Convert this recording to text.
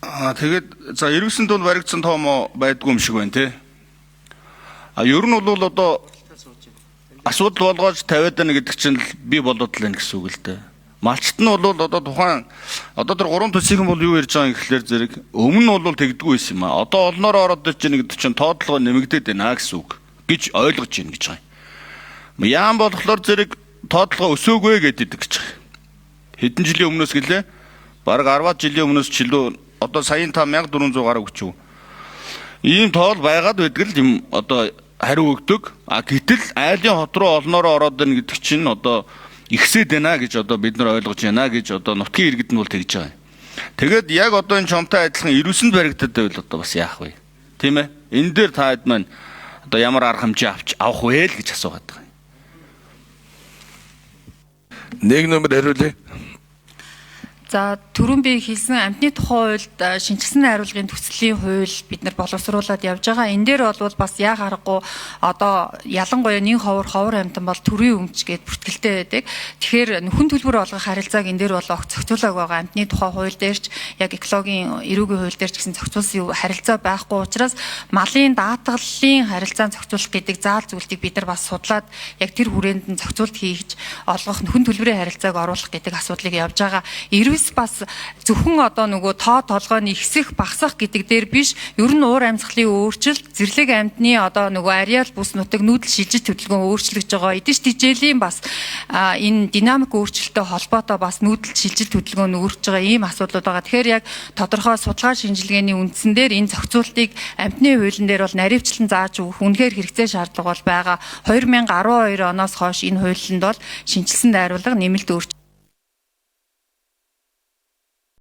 Тэгээд за эргэсэн тунд баригдсан тоомоо байдгүй юм шиг байна те. Ер нь бол одоо асуудал болгоож тавиад байна гэдэг чинь би болоод л байна гэсэн үг л дээ. Малчт нь бол одоо тухайн одоо тэр 3 төсөйхэн бол юу ярьж байгаа юм гэхлээр зэрэг өмнө нь бол тэгдэггүй байсан юм аа. Одоо олноороо ороод ирж байгаа гэдэг чинь тоотлого нэмэгдээд байна гэсэн үг гэж ойлгож байна гэж байгаа юм. Яам болохоор зэрэг тоотлого өсөөгүй гэдэг гэж байгаа. Хэдэн жилийн өмнөөс гэлээ бараг 10 жилийн өмнөөс чилүү одоо саяын 5400 гаруй өчв. Ийм тоол байгаад байдаг л юм одоо хариу өгдөг. Гэтэл айлын хот руу олноороо ороод ирнэ гэдэг чинь одоо ихсээд байна гэж одоо бид нар ойлгож байна гэж одоо нутгийн иргэд нь бол тэгж байгаа. Тэгээд яг одоо энэ чомтой адилхан 90-нд баригдаад байвал одоо бас яах вэ? Тийм ээ? Энэ дээр та хэд маань одоо ямар арга хэмжээ авах вэ л гэж асуугаад байгаа. Нэг нөмөр хариулъя. За түрүүн би хэлсэн амтны тухай хуульд шинжилсэн найруулгын төслийн хууль бид нар боловсруулад явж байгаа. Энэ дээр бол бас яа харахгүй одоо ялангуяа нэг ховор амтан бол төрийн өмч гээд бүртгэлтэй байдаг. Тэгэхээр хүн төлбөр олгох харилцааг энэ дээр бол огт зохицуулаг байгаа. Амтны тухай хууль дээр ч яг экологийн эрүүгийн хууль дээр ч гэсэн зохицуулсан харилцаа байхгүй учраас малын даатгалын харилцаан зохицуулах гэдэг заал зүйлтийг бид нар бас судлаад яг тэр хүрээнд нь зохицуулт хийж олгох хүн төлбөрийн харилцааг оруулах гэдэг асуудлыг явж байгаа. Бас зөвхөн одоо нөгөө тоо толгойн ихсэх багасах гэдэг дээр биш ер нь уур амьсгалын өөрчлөлт зэрлэг амьтны одоо нөгөө ареал бүс нутаг нүүдэл шилжиж хөдөлгөөн өөрчлөгдөж байгаа. Эдэж тижээлийн бас энэ динамик өөрчлөлттэй холбоотой бас нүүдэл шилжилт хөдөлгөөн өөрчлөж байгаа ийм асуудлууд байгаа. Тэгэхээр яг тодорхой судалгаа шинжилгээний үндсэн дээр энэ зохицуултыг амьтны хуулийн дээр бол наривчлан зааж өгөх үнэхээр хэрэгцээ шаардлага бол байгаа. 2012 оноос хойш энэ хуулинд бол шинжилсэн найруулга нэмэлт